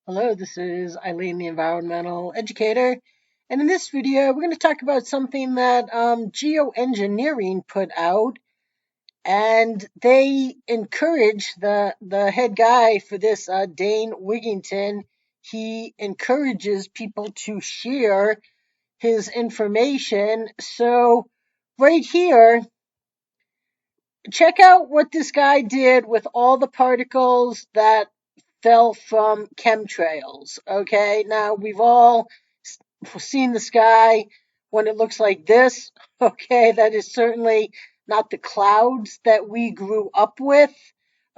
Hello, this is Eileen, the environmental educator, and in this video, we're going to talk about something that GeoEngineering put out, and they encourage the head guy for this, Dane Wigington. He encourages people to share his information. So, right here, check out what this guy did with all the particles that fell from chemtrails. Okay, now we've all seen the sky when it looks like this. Okay, that is certainly not the clouds that we grew up with.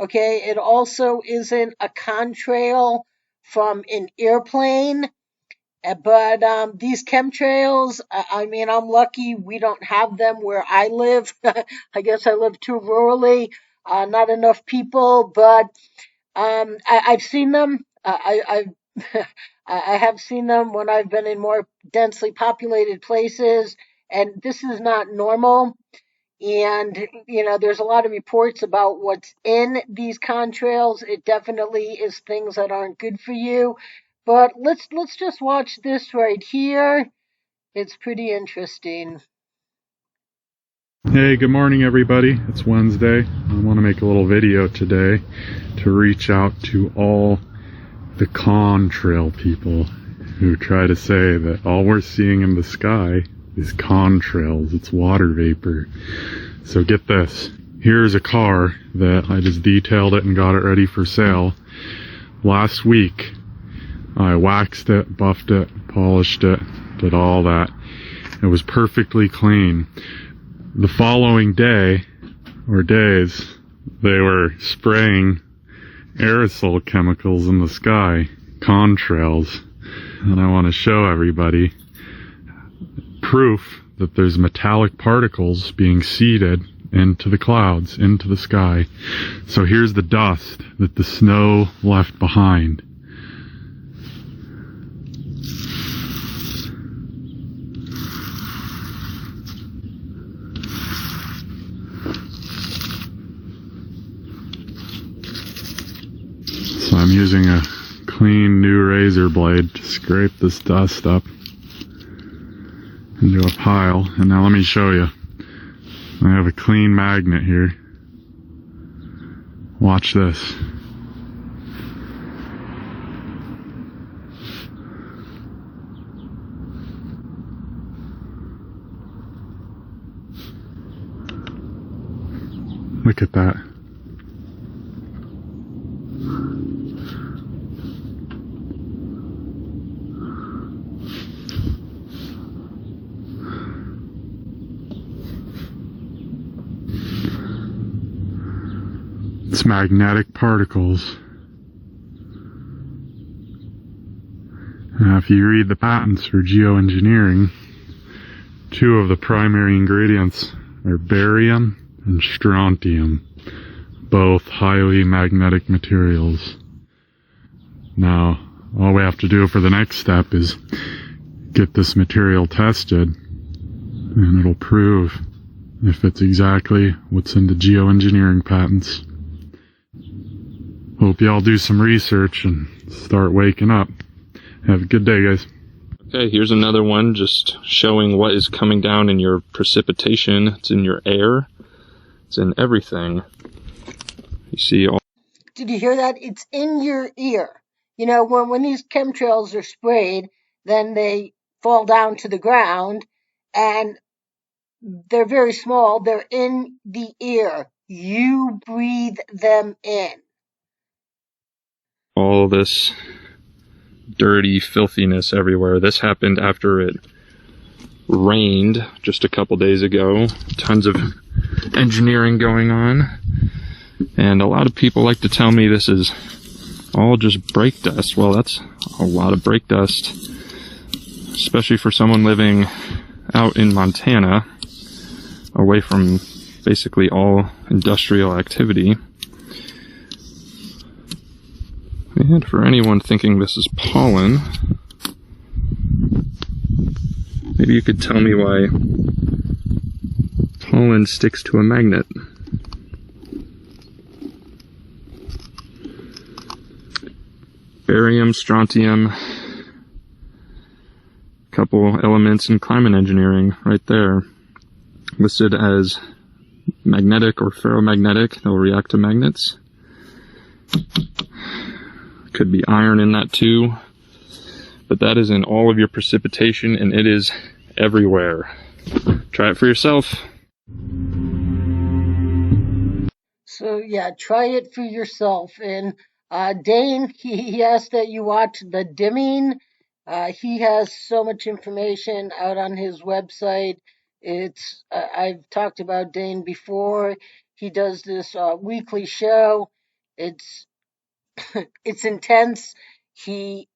Okay, it also isn't a contrail from an airplane. But these chemtrails, I mean, I'm lucky we don't have them where I live. I guess I live too rurally, not enough people, but I've seen them. I have seen them when I've been in more densely populated places, and this is not normal. And there's a lot of reports about what's in these contrails. It definitely is things that aren't good for you. But let's just watch this right here. It's pretty interesting. Hey, good morning everybody. It's Wednesday. I want to make a little video today to reach out to all the contrail people who try to say that all we're seeing in the sky is contrails. It's water vapor. So get this. Here's a car that I just detailed it and got it ready for sale. Last week I waxed it, buffed it, polished it, did all that. It was perfectly clean. The following day, or days, they were spraying aerosol chemicals in the sky, contrails, and I want to show everybody proof that there's metallic particles being seeded into the clouds, into the sky. So here's the dust that the snow left behind. So I'm using a clean new razor blade to scrape this dust up into a pile. And now let me show you. I have a clean magnet here. Watch this. Look at that. It's magnetic particles. Now, if you read the patents for geoengineering, two of the primary ingredients are barium and strontium, both highly magnetic materials. Now, all we have to do for the next step is get this material tested, and it'll prove if it's exactly what's in the geoengineering patents. Hope y'all do some research and start waking up. Have a good day, guys. Okay, here's another one just showing what is coming down in your precipitation. It's in your air. It's in everything. You see all... Did you hear that? It's in your ear. You know, when these chemtrails are sprayed, then they fall down to the ground, and they're very small. They're in the ear. You breathe them in. All this dirty filthiness everywhere. This happened after it rained just a couple days ago. Tons of engineering going on. And a lot of people like to tell me this is all just brake dust. Well, that's a lot of brake dust, especially for someone living out in Montana, away from basically all industrial activity. And for anyone thinking this is pollen, maybe you could tell me why pollen sticks to a magnet. barium, strontium, couple elements in climate engineering right there, listed as magnetic or ferromagnetic. They'll react to magnets. Could be iron in that too, but that is in all of your precipitation, and it is everywhere. Try it for yourself. So yeah, try it for yourself. And Dane, he asked that you watch the dimming. He has so much information out on his website. It's I've talked about Dane before. He does this weekly show. It's it's intense. He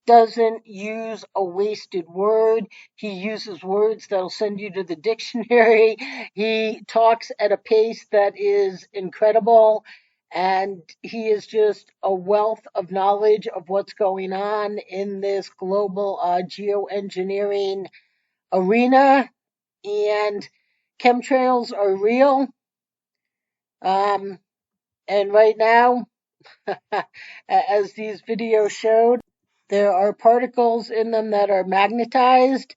doesn't use a wasted word. He uses words that'll send you to the dictionary. He talks at a pace that is incredible. And he is just a wealth of knowledge of what's going on in this global geoengineering arena. And chemtrails are real. Um, and right now, as these videos showed, there are particles in them that are magnetized,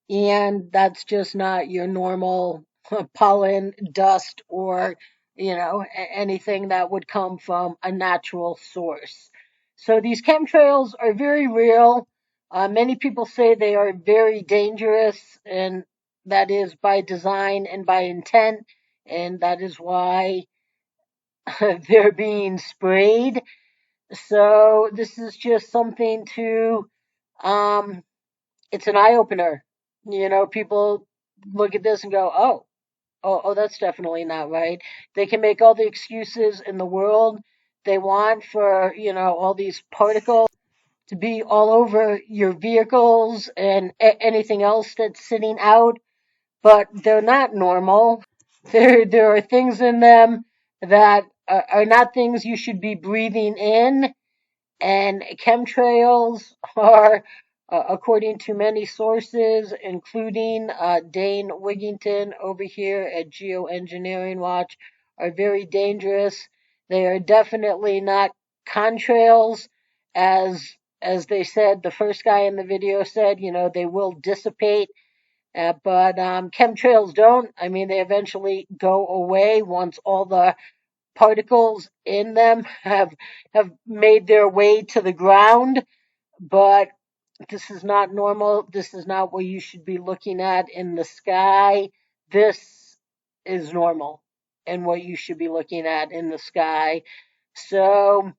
and that's just not your normal pollen, dust, or anything that would come from a natural source. So these chemtrails are very real. Many people say they are very dangerous, and that is by design and by intent, and that is why they're being sprayed. So this is just something to, um, it's an eye opener. People look at this and go, oh, that's definitely not right. They can make all the excuses in the world they want for, all these particles to be all over your vehicles and anything else that's sitting out, but they're not normal. There are things in them that are not things you should be breathing in, and chemtrails are, according to many sources, including Dane Wigington over here at GeoEngineering Watch, are very dangerous. They are definitely not contrails, as they said. The first guy in the video said, they will dissipate. But chemtrails don't. I mean, they eventually go away once all the particles in them have made their way to the ground, but this is not normal. This is not what you should be looking at in the sky. This is normal and what you should be looking at in the sky. So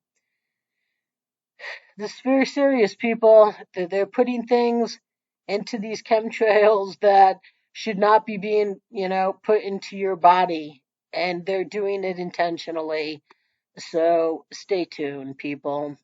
this is very serious, people. They're putting things into these chemtrails that should not be being, put into your body, and they're doing it intentionally. So stay tuned, people.